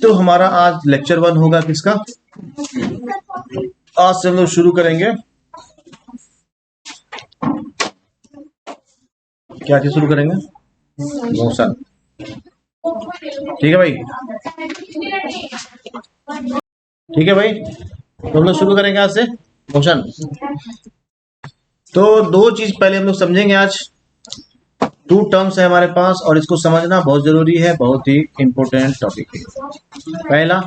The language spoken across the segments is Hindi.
तो हमारा आज लेक्चर 1 होगा किसका। आज से हम लोग शुरू करेंगे, क्या चीज शुरू करेंगे, मोशन। ठीक है भाई, ठीक है भाई, तो हम लोग शुरू करेंगे आज से मोशन। तो दो चीज पहले हम लोग समझेंगे आज। टू टर्म्स है हमारे पास और इसको समझना बहुत जरूरी है, बहुत ही इंपॉर्टेंट टॉपिक है। पहला,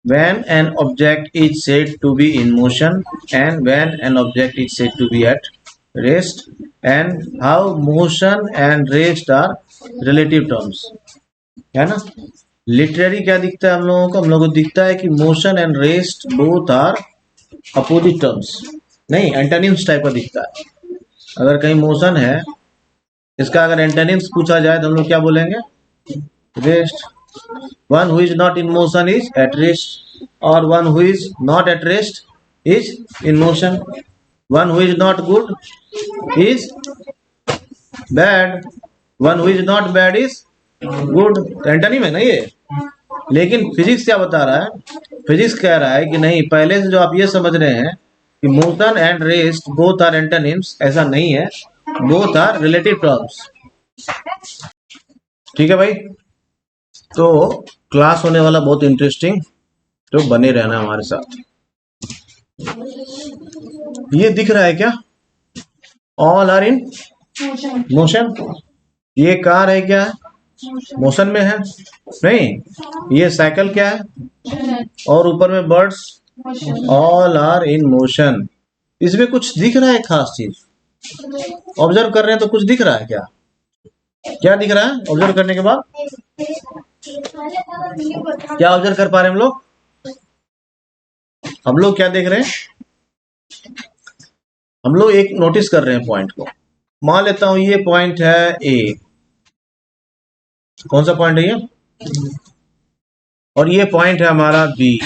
when an object is said to be in motion and when an object is said to be at rest and how motion and rest are relative terms, है ना। लिटरेरी क्या दिखता है हम लोगों को, हम लोगों को दिखता है कि motion and rest both are opposite terms, नहीं एंटोनिम्स टाइप का दिखता है। अगर कहीं मोशन है, इसका अगर एंटोनिम्स पूछा जाए तो हम लोग क्या बोलेंगे, rest. One who is not in motion is at rest, or one who is not at rest is in motion. One who is not good is bad. One who is not bad is good. Antonym है ना ये। लेकिन फिजिक्स क्या बता रहा है, फिजिक्स कह रहा है कि नहीं, पहले से जो आप ये समझ रहे हैं कि motion and rest both are antonyms, ऐसा नहीं है, बोथ आर रिलेटिव टर्म्स। ठीक है भाई, तो क्लास होने वाला बहुत इंटरेस्टिंग, तो बने रहना हमारे साथ। ये दिख रहा है क्या, ऑल आर इन मोशन। ये कार है क्या, मोशन में है, नहीं। ये साइकिल क्या है, और ऊपर में birds, all are in motion. इसमें कुछ दिख रहा है खास चीज, ऑब्जर्व कर रहे हैं तो कुछ दिख रहा है क्या, क्या दिख रहा है ऑब्जर्व करने के बाद, क्या ऑब्जर्व कर पा रहे हैं हम लोग, हम लोग क्या देख रहे हैं, हम लोग एक नोटिस कर रहे हैं पॉइंट को। मान लेता हूं ये पॉइंट है ए, कौन सा पॉइंट है ये, और ये पॉइंट है हमारा बी।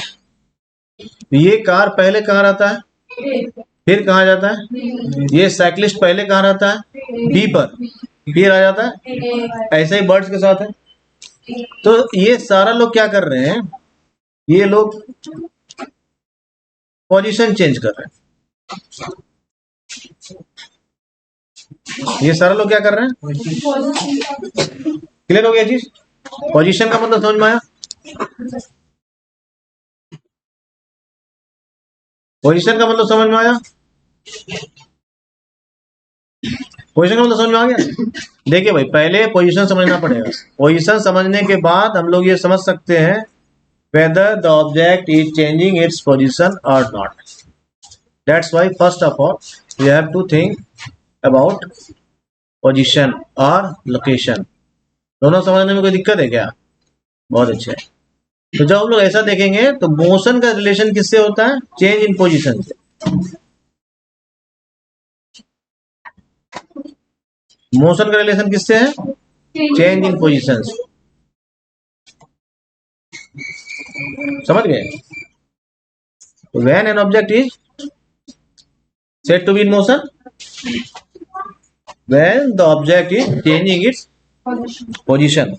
ये कार पहले कहाँ रहता है, फिर कहाँ जाता है, ये साइकिलिस्ट पहले कहाँ रहता है, बी पर, फिर आ जाता है। ऐसे ही बर्ड्स के साथ है। तो ये सारा लोग क्या कर रहे हैं, ये लोग पोजीशन चेंज कर रहे हैं। ये सारा लोग क्या कर रहे हैं, क्लियर हो गया चीज। पोजीशन का मतलब समझ में आया, पोजीशन का मतलब समझ में आया, पोजीशन का मतलब समझ में आ गया। देखिए भाई, पहले पोजीशन समझना पड़ेगा। पोजीशन समझने के बाद हम लोग ये समझ सकते हैं whether the object is changing its position or not. That's why first of all we have to think about position or location. दोनों समझने में कोई दिक्कत है क्या, बहुत अच्छे है। तो जब हम लोग ऐसा देखेंगे तो मोशन का रिलेशन किससे होता है, चेंज इन पोजीशन से। मोशन का रिलेशन किससे है, चेंज इन पोजीशन। समझ गए। When an object is said to be in motion, when the object is changing its position.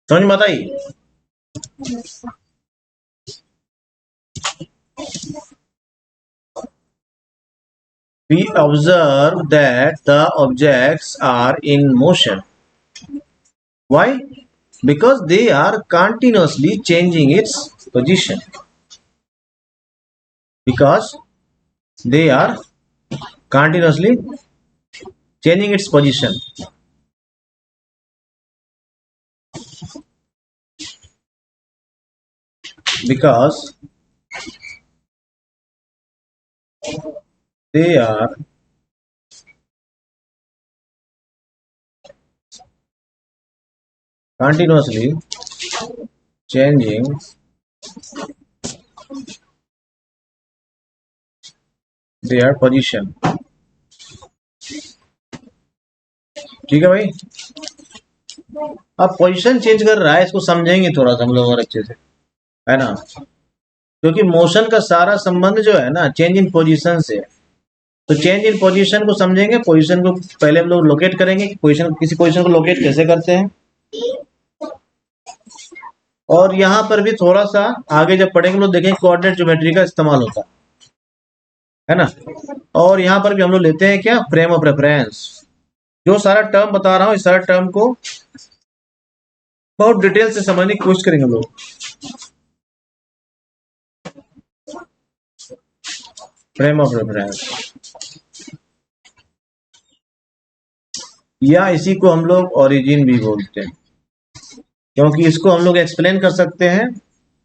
समझ में आता ही। We observe that the objects are in motion. Why? Because they are continuously changing its position. Because they are continuously changing its position. Because they are continuously changing their position. ठीक है भाई। अब पोजीशन चेंज कर रहा है, इसको समझेंगे थोड़ा सा हम लोग और अच्छे से, है ना। क्योंकि मोशन का सारा संबंध जो है ना चेंज इन पोजीशन से। तो चेंज इन पोजीशन को समझेंगे, पोजीशन को पहले हम लोग लोकेट करेंगे, पोजीशन, किसी पोजीशन को लोकेट कैसे करते हैं। और यहाँ पर भी थोड़ा सा आगे जब पढ़ेंगे हम लोग देखेंगे कोऑर्डिनेट ज्योमेट्री का इस्तेमाल होता है ना। और यहाँ पर भी हम लोग लेते हैं क्या, फ्रेम ऑफ रेफरेंस। जो सारा टर्म बता रहा हूँ इस सारा टर्म को बहुत डिटेल से समझने की कोशिश करेंगे हम लोग। फ्रेम ऑफ रेफरेंस या इसी को हम लोग ओरिजिन भी बोलते हैं, क्योंकि इसको हम लोग एक्सप्लेन कर सकते हैं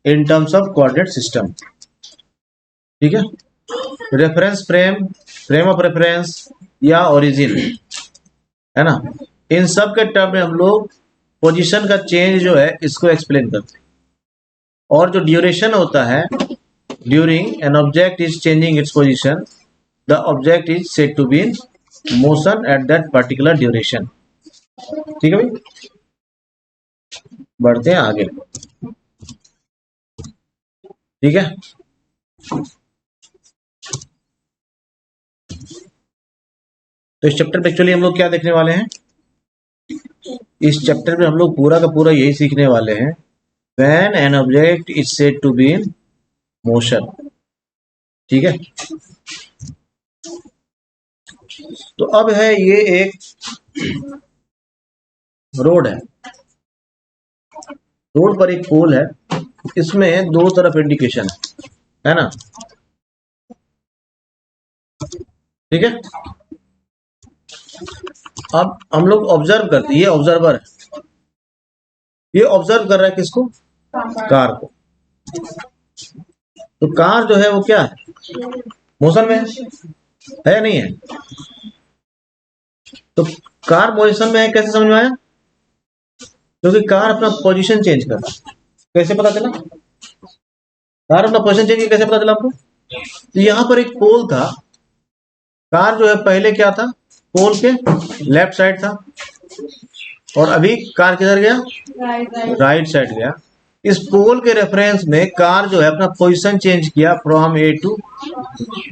in terms of coordinate system. ठीक है, reference frame, frame of reference या ओरिजिन, है ना, इन सब के टर्म में हम लोग पोजीशन का चेंज जो है इसको एक्सप्लेन करते हैं। और जो ड्यूरेशन होता है, during an object is changing its position, the object is said to be in motion at that particular duration. ठीक है भाई, बढ़ते हैं आगे। ठीक है, तो इस चैप्टर में एक्चुअली हम लोग क्या देखने वाले हैं, इस चैप्टर में हम लोग पूरा का पूरा यही सीखने वाले हैं, when an object is said to be in motion. ठीक है, तो अब है ये एक रोड है, रोड पर एक पोल है, इसमें दो तरफ इंडिकेशन है ना। ठीक है, अब हम लोग ऑब्जर्व करते हैं, ये ऑब्जर्वर है, ये ऑब्जर्व कर रहा है किसको, कार को। तो कार जो है वो क्या है, मोशन में है नहीं है। तो कार पोजीशन में है, कैसे समझ में आया, क्योंकि कार अपना पोजीशन चेंज कर रहा है। कैसे पता चला, कार अपना पोजीशन चेंज कैसे पता चला आपको, तो यहां पर एक पोल था, कार जो है पहले क्या था, पोल के लेफ्ट साइड था, और अभी कार किधर गया, राइट साइड गया। इस पोल के रेफरेंस में कार जो है अपना पोजीशन चेंज किया फ्रॉम ए टू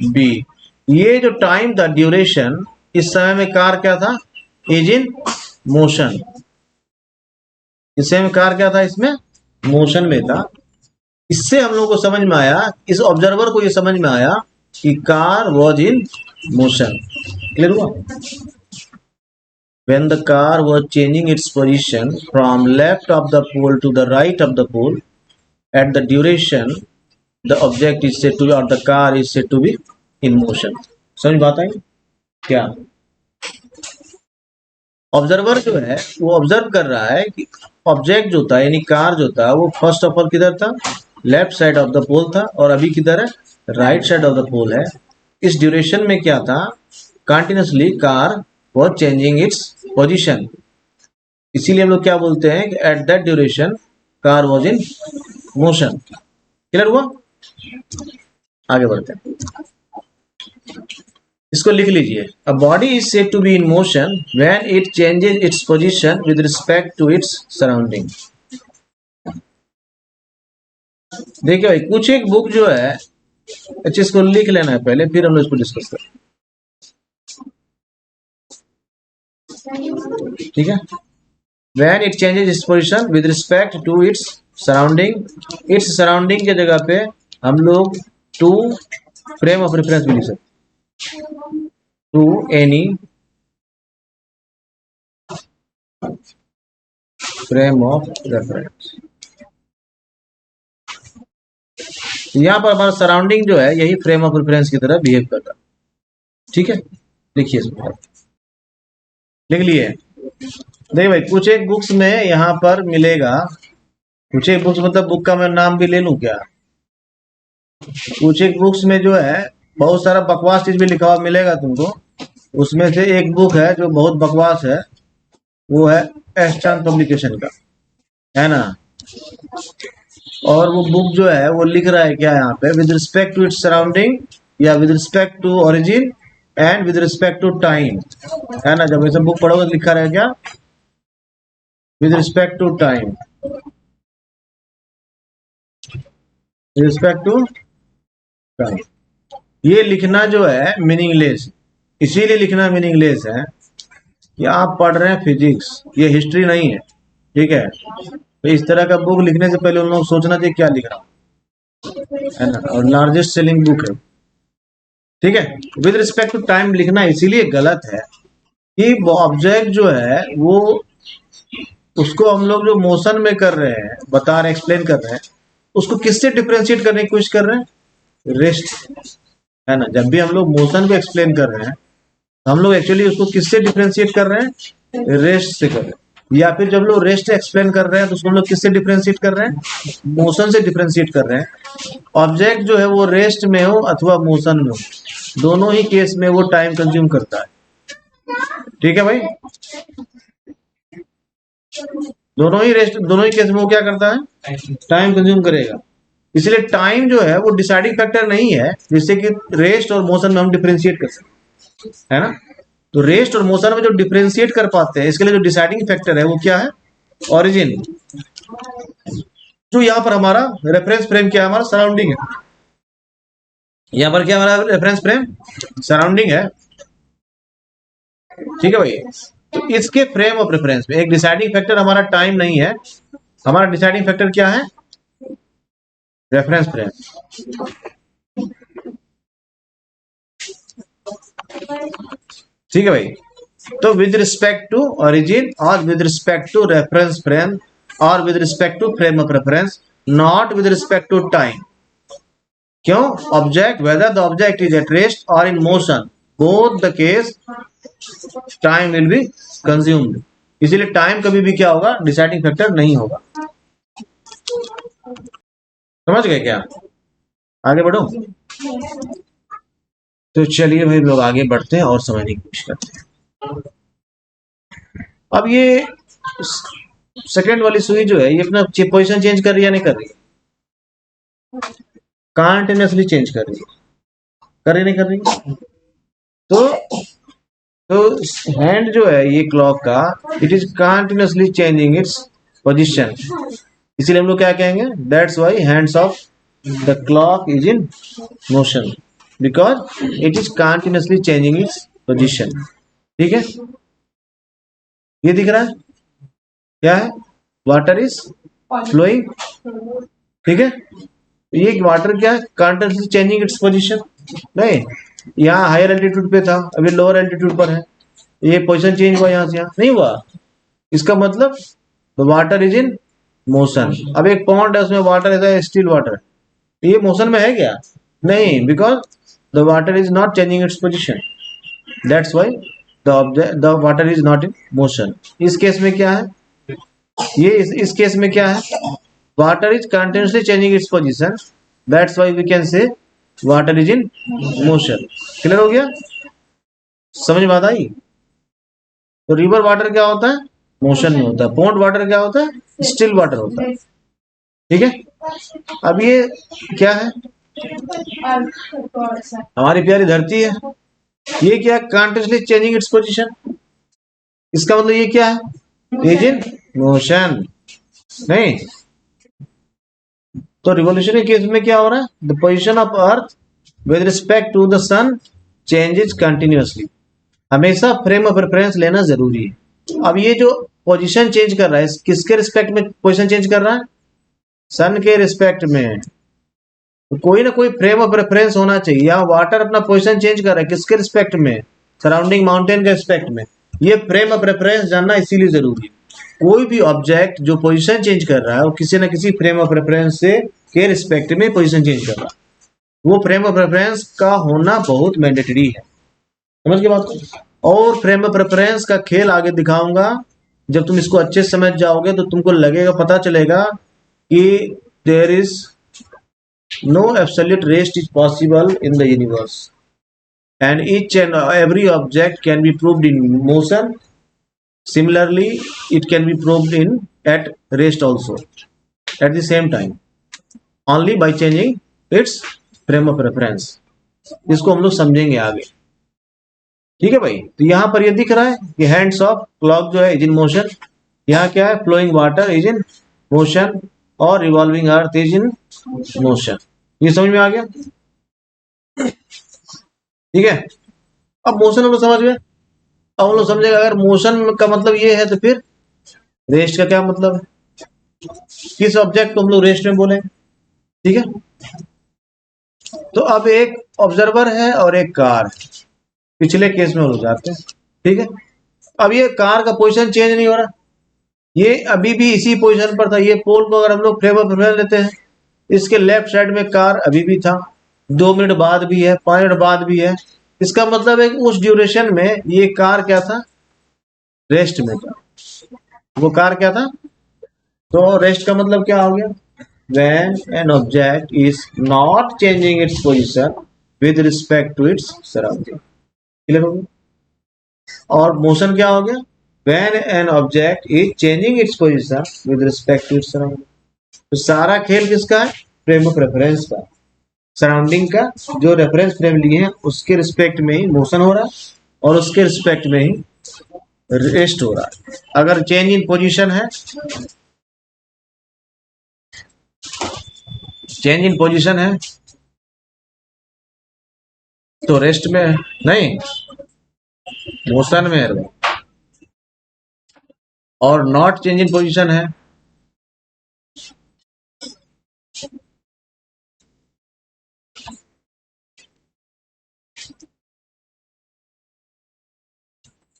बी। ये जो टाइम था, ड्यूरेशन, इस समय में कार क्या था, इज इन मोशन। इस समय में कार क्या था, इसमें मोशन में था। इससे हम लोग को समझ में आया, इस ऑब्जर्वर को ये समझ में आया कि car was in motion. Clear हुआ, when the car was changing its position from left of the pole to the right of the pole at the duration the object is said to be, or the car is said to be in motion। समझ बात आई क्या, ऑब्जर्वर जो है वो ऑब्जर्व कर रहा है कि ऑब्जेक्ट जो था यानी कार जो था वो फर्स्ट ऑफ ऑल किधर था, left side of the pole था, और अभी किधर है, right side of the pole है। इस ड्यूरेशन में क्या था, continuously car was changing its position. इसीलिए हम लोग क्या बोलते हैं कि at that duration car was in motion. Clear हुआ, आगे बढ़ते हैं, इसको लिख लीजिए। A body is said to be in motion when it changes its position with respect to its surrounding. देखिए भाई, कुछ एक बुक जो है, अच्छा इसको लिख लेना है पहले, फिर हम लोग इसको डिस्कस करें। ठीक है, when it changes its position with respect to its surrounding, its surrounding के जगह पे हम लोग टू फ्रेम ऑफ रेफरेंस भी लिख सकते, to any frame of reference. यहां पर हमारा सराउंडिंग जो है यही फ्रेम ऑफ रेफरेंस की तरह बिहेव कर रहा है। ठीक है, लिखिए इसमें, लिख लिए। देखिए भाई, कुछ एक बुक्स में यहाँ पर मिलेगा, कुछ एक बुक्स मतलब बुक का मैं नाम भी ले लूं क्या, कुछ एक बुक्स में जो है बहुत सारा बकवास चीज भी लिखा हुआ मिलेगा तुमको। उसमें से एक बुक है जो बहुत बकवास है, वो है एस चांद पब्लिकेशन का, है ना। और वो बुक जो है वो लिख रहा है क्या यहाँ पे, with respect to its surrounding, या with respect to origin and with respect to time, है ना। जब ऐसा बुक पढ़ोगे लिखा रहे क्या, with respect to time, with respect to time. ये लिखना जो है मीनिंगलेस, इसीलिए लिखना मीनिंगलेस है कि आप पढ़ रहे हैं फिजिक्स, ये हिस्ट्री नहीं है। ठीक है, तो इस तरह का बुक लिखने से पहले उन लोग सोचना चाहिए क्या लिख रहा हूँ, है ना। और लार्जेस्ट सेलिंग बुक है, ठीक है। विद रिस्पेक्ट टू टाइम लिखना इसीलिए गलत है कि ऑब्जेक्ट जो है वो, उसको हम लोग जो मोशन में कर रहे हैं, बता रहे, एक्सप्लेन कर रहे हैं, उसको किससे डिफ्रेंशिएट करने की कोशिश कर रहे हैं, रेस्ट, है ना। जब भी हम लोग मोशन को एक्सप्लेन कर रहे हैं, हम लोग एक्चुअली उसको किससे डिफ्रेंशिएट कर रहे हैं, रेस्ट से कर रहे हैं। या फिर जब लोग रेस्ट एक्सप्लेन कर रहे हैं तो उसको हम लोग किससे डिफ्रेंशिएट कर रहे हैं, मोशन से डिफ्रेंशिएट कर रहे हैं। ऑब्जेक्ट जो है वो रेस्ट में हो अथवा मोशन में हो, दोनों ही केस में वो टाइम कंज्यूम करता है, ठीक है भाई। दोनों ही केस में वो क्या करता है, टाइम कंज्यूम करेगा। इसलिए टाइम जो है वो डिसाइडिंग फैक्टर नहीं है जिससे कि रेस्ट और मोशन में हम डिफरेंशिएट कर सकते, है ना। तो रेस्ट और मोशन में जो डिफरेंशिएट कर पाते हैं, इसके लिए जो डिसाइडिंग फैक्टर है वो क्या है, ओरिजिन। जो यहाँ पर हमारा रेफरेंस फ्रेम क्या है, हमारा सराउंडिंग है। यहाँ पर क्या हमारा रेफरेंस फ्रेम, सराउंडिंग है, ठीक है भाई। तो इसके फ्रेम ऑफ रेफरेंस में एक डिसाइडिंग फैक्टर हमारा टाइम नहीं है, हमारा डिसाइडिंग फैक्टर क्या है, रेफरेंस फ्रेम, ठीक है भाई। तो विद रिस्पेक्ट टू ओरिजिन और with respect to reference frame और with respect to frame of reference, not with respect to time. क्यों, object whether the object is at rest और in motion, both the case time will be consumed. इसीलिए टाइम कभी भी क्या होगा, डिसाइडिंग फैक्टर नहीं होगा। समझ गए क्या, आगे बढ़ो। तो चलिए भाई लोग आगे बढ़ते हैं और समझने की कोशिश करते हैं। अब ये सेकंड वाली सुई जो है ये अपना पोजीशन चेंज कर रही है, नहीं कर रही है, कंटिन्यूअसली चेंज कर रही है, कर रही नहीं कर रही। तो हैंड जो है ये क्लॉक का, it is continuously changing its position. इसीलिए हम लोग क्या कहेंगे, that's why hands of the clock is in motion, because it is continuously changing its position, ठीक है। ये दिख रहा है क्या है, वाटर इज फ्लोइंग, ठीक है। ये वाटर क्या है, कंटिन्यूअसली चेंजिंग इट्स पोजीशन। नहीं, यहाँ हायर एल्टीट्यूड पे था, अभी लोअर एल्टीट्यूड पर है, ये पोजीशन चेंज हुआ, यहाँ से यहाँ नहीं हुआ। इसका मतलब the water is in motion. अब एक पॉन्ड है उसमें वाटर है, स्टिल वाटर, ये मोशन में है क्या, नहीं, because the water is not changing its position, that's why the water is not in motion. इस केस में क्या है, ये इस केस में क्या है, water is continuously changing its position, that's why we can say water is in motion. Clear हो गया, समझ में बात आई। तो रिवर वाटर क्या होता है, मोशन में होता है। पॉन्ड वाटर क्या होता है, स्टिल वाटर होता है, ठीक है। अब ये क्या है, हमारी प्यारी धरती है, ये क्या, कंटिन्यूअसली चेंजिंग इट्स पोजीशन। इसका मतलब ये क्या है, इज इन मोशन, नहीं। तो रिवोल्यूशन के केस में क्या हो रहा है, the position of earth with respect to the sun changes continuously. हमेशा फ्रेम ऑफ रेफरेंस लेना जरूरी है। अब ये जो पोजीशन चेंज कर रहा है, किसके रिस्पेक्ट में पोजीशन चेंज कर रहा है, सन के रिस्पेक्ट में। तो कोई ना कोई फ्रेम ऑफ रेफरेंस होना चाहिए। यहाँ वाटर अपना पोजीशन चेंज कर रहा है, किसके रिस्पेक्ट में, सराउंडिंग माउंटेन के रिस्पेक्ट में। ये फ्रेम ऑफ रेफरेंस जानना इसीलिए जरूरी है। कोई भी ऑब्जेक्ट जो पोजीशन चेंज कर रहा है वो किसी न किसी फ्रेम ऑफ रेफरेंस से के रिस्पेक्ट में पोजीशन चेंज कर रहा है, वो फ्रेम ऑफ रेफरेंस का होना बहुत मैंडेटरी है। समझ के बात को। और फ्रेम ऑफ रेफरेंस का खेल आगे दिखाऊंगा, जब तुम इसको अच्छे से समझ जाओगे तो तुमको लगेगा, पता चलेगा कि there is no absolute rest is possible in the universe and each and every object can be proved in motion. Similarly, it can be proved in at rest also at the same time, only by changing its frame of reference. इसको हम लोग समझेंगे आगे, ठीक है भाई। तो यहाँ पर ये दिख रहा है कि हैंड्स ऑफ क्लॉक जो है इज इन मोशन, यहाँ क्या है, flowing water is in motion और revolving earth is in motion. ये समझ में आ गया, ठीक है। अब मोशन हम लोग समझ गए। अब हम लोग समझेगा, अगर मोशन का मतलब ये है तो फिर रेस्ट का क्या मतलब है। किस ऑब्जेक्ट को हम लोग रेस्ट में बोले, ठीक है। तो अब एक ऑब्जर्वर है और एक कार है, पिछले केस में हो जाते हैं, ठीक है। अब ये कार का पोजीशन चेंज नहीं हो रहा, ये अभी भी इसी पोजीशन पर था। ये पोल को अगर हम लोग फ्रेम ऑफ रेफरेंस लेते हैं, इसके लेफ्ट साइड में कार अभी भी था, 2 मिनट बाद भी है, 5 मिनट बाद भी है। इसका मतलब है कि उस ड्यूरेशन में ये कार क्या था, रेस्ट में था। वो कार क्या था, तो रेस्ट का मतलब क्या हो गया, when an object is not changing its position with respect to its surrounding, clear हो गया। और मोशन क्या हो गया, when an object is changing its position with respect to its surrounding। तो सारा खेल किसका है, फ्रेम ऑफ रेफरेंस का, सराउंडिंग का। जो रेफरेंस फ्रेम लिए हैं उसके रिस्पेक्ट में ही मोशन हो रहा है और उसके रिस्पेक्ट में ही रेस्ट हो रहा है। अगर चेंज इन पोजीशन है, चेंज इन पोजीशन है तो रेस्ट में नहीं, मोशन में है। और नॉट चेंज इन पोजीशन है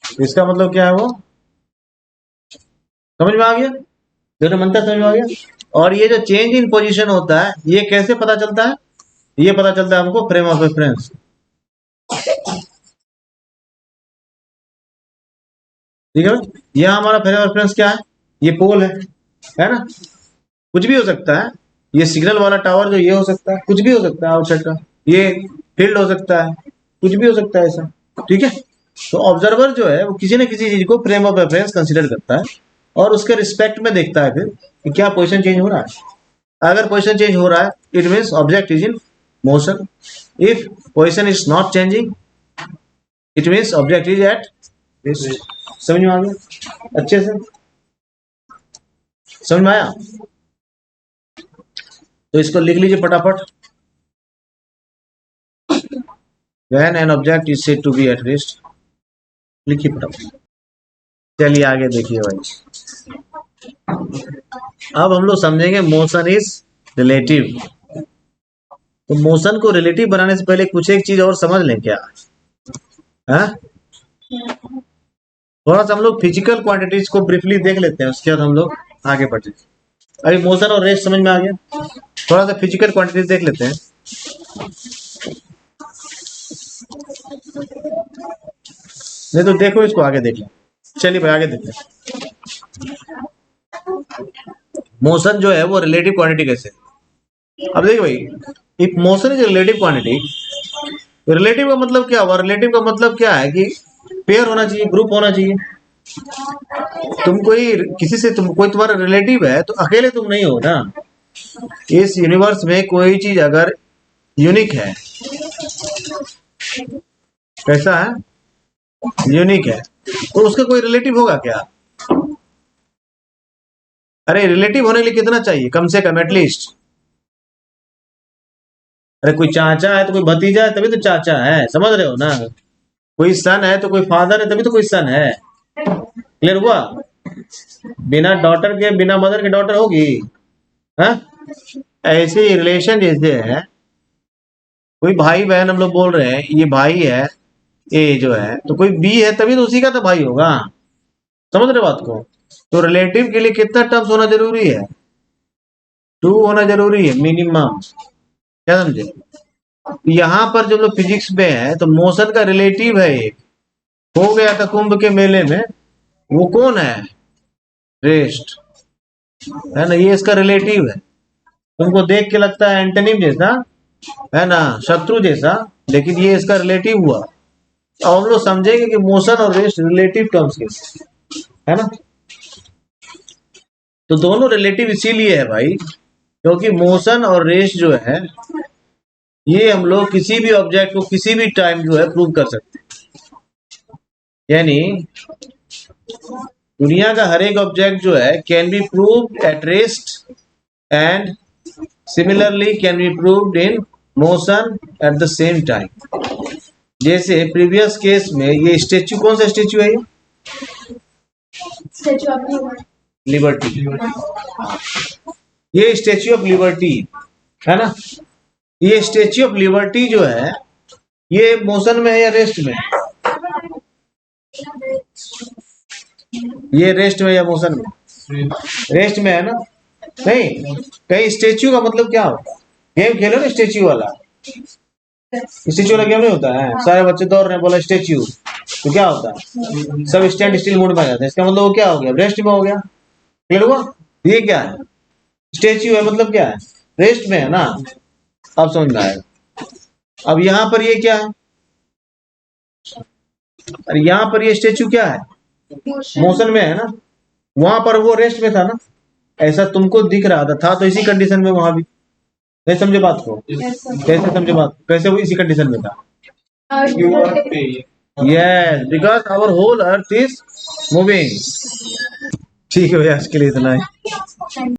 इसका मतलब क्या है, वो समझ में आ गया, दोनों मंत्र समझ में आ गया। और ये जो चेंज इन पोजीशन होता है ये कैसे पता चलता है, ये पता चलता है हमको फ्रेम ऑफ रेफरेंस, ठीक है। यह हमारा फ्रेम ऑफ रेफरेंस क्या है, ये पोल है ना। कुछ भी हो सकता है, ये सिग्नल वाला टावर जो ये हो सकता है, कुछ भी हो सकता है आउटसाइड का, ये फील्ड हो सकता है, कुछ भी हो सकता है ऐसा, ठीक है। तो ऑब्जर्वर जो है वो किसी न किसी चीज को फ्रेम ऑफ रेफरेंस कंसीडर करता है और उसके रिस्पेक्ट में देखता है फिर कि क्या पोजीशन चेंज हो रहा है। अगर पोजीशन चेंज हो रहा है it means object is in motion, if position is not changing it means object is at rest. समझ में आ गया अच्छे से, समझ में आया। तो इसको लिख लीजिए फटाफट, when an object is said to be at rest, लिखिए फटाफट। चलिए आगे देखिए भाई, अब हम लोग समझेंगे मोशन इज रिलेटिव। तो मोशन को रिलेटिव बनाने से पहले कुछ एक चीज और समझ लें क्या है, थोड़ा सा हम लोग फिजिकल क्वांटिटीज को ब्रीफली देख लेते हैं, उसके बाद हम लोग आगे बढ़ते हैं। अभी मोशन और रेस्ट समझ में आ गया, थोड़ा सा फिजिकल क्वांटिटीज देख लेते हैं। नहीं तो देखो इसको आगे देख लें, चलिए भाई आगे देखते हैं। मोशन जो है वो रिलेटिव क्वांटिटी कैसे, अब देखिए भाई, if motion is relative quantity, relative का मतलब क्या हुआ, रिलेटिव का मतलब क्या है कि पेयर होना चाहिए, ग्रुप होना चाहिए। तुम कोई किसी से, तुम कोई तुम्हारा रिलेटिव है तो अकेले तुम नहीं हो ना। इस यूनिवर्स में कोई चीज अगर यूनिक है, कैसा है, यूनिक है, तो उसका कोई रिलेटिव होगा क्या। अरे रिलेटिव होने के लिए कितना चाहिए, कम से कम एटलीस्ट, अरे कोई चाचा है तो कोई भतीजा है तभी तो चाचा है, समझ रहे हो ना। कोई सन है तो कोई फादर है तभी तो कोई सन है, क्लियर हुआ। बिना डॉटर के, बिना मदर के डॉटर होगी, हाँ। ऐसे रिलेशन जैसे है, कोई भाई बहन हम लोग बोल रहे हैं, ये भाई है, ए जो है, तो कोई बी है तभी तो उसी का तो भाई होगा, समझ रहे बात को। तो रिलेटिव के लिए कितना टर्म्स होना जरूरी है, 2 होना जरूरी है मिनिमम, क्या समझे। यहाँ पर जो लोग फिजिक्स में है तो मोशन का रिलेटिव है एक, हो गया था कुंभ के मेले में, वो कौन है, रेस्ट, है ना, ये इसका रिलेटिव है। तुमको देख के लगता है एंटोनिम जैसा, है ना, शत्रु जैसा, लेकिन ये इसका रिलेटिव हुआ। अब हम लोग समझेंगे कि मोशन और रेस्ट रिलेटिव टर्म्स के, है ना। तो दोनों रिलेटिव इसीलिए है भाई क्योंकि मोशन और रेस्ट जो है ये हम लोग किसी भी ऑब्जेक्ट को किसी भी टाइम जो है प्रूव कर सकते हैं। यानी दुनिया का हर एक ऑब्जेक्ट जो है can be proved at rest and similarly can be proved in motion at the same time. जैसे प्रीवियस केस में ये स्टेच्यू, कौन सा स्टेच्यू है, ये स्टेच्यू ऑफ यूनिटी, लिबर्टी। ये स्टेच्यू ऑफ लिबर्टी है ना, ये स्टेच्यू ऑफ लिबर्टी जो है ये मोशन में है या रेस्ट में? ये रेस्ट में या मोशन में? रेस्ट में है ना। नहीं, कहीं स्टेच्यू का मतलब क्या होता है? गेम खेलो ना स्टेच्यू वाला, स्टेच्यू वाला गेम नहीं होता है, सारे बच्चे दौड़ रहे हैं, बोला स्टेच्यू, तो क्या होता है? सब स्टैंड स्टिल मोड में आ जाते हैं, इसका मतलब वो क्या हो गया? रेस्ट में हो गया। क्लियर हुआ? ये क्या है? स्टेच्यू है मतलब क्या है? रेस्ट में है ना। अब समझ में आएगा। अब यहाँ पर ये क्या है? अरे यहाँ पर ये स्टेच्यू क्या है? मोशन में है ना। वहां पर वो रेस्ट में था ना, ऐसा तुमको दिख रहा था तो इसी कंडीशन में वहां भी। नहीं समझे बात को? कैसे समझे बात? कैसे वो इसी कंडीशन में था? Yes, because our whole earth is moving. ठीक है भैया, आज के लिए इतना ही।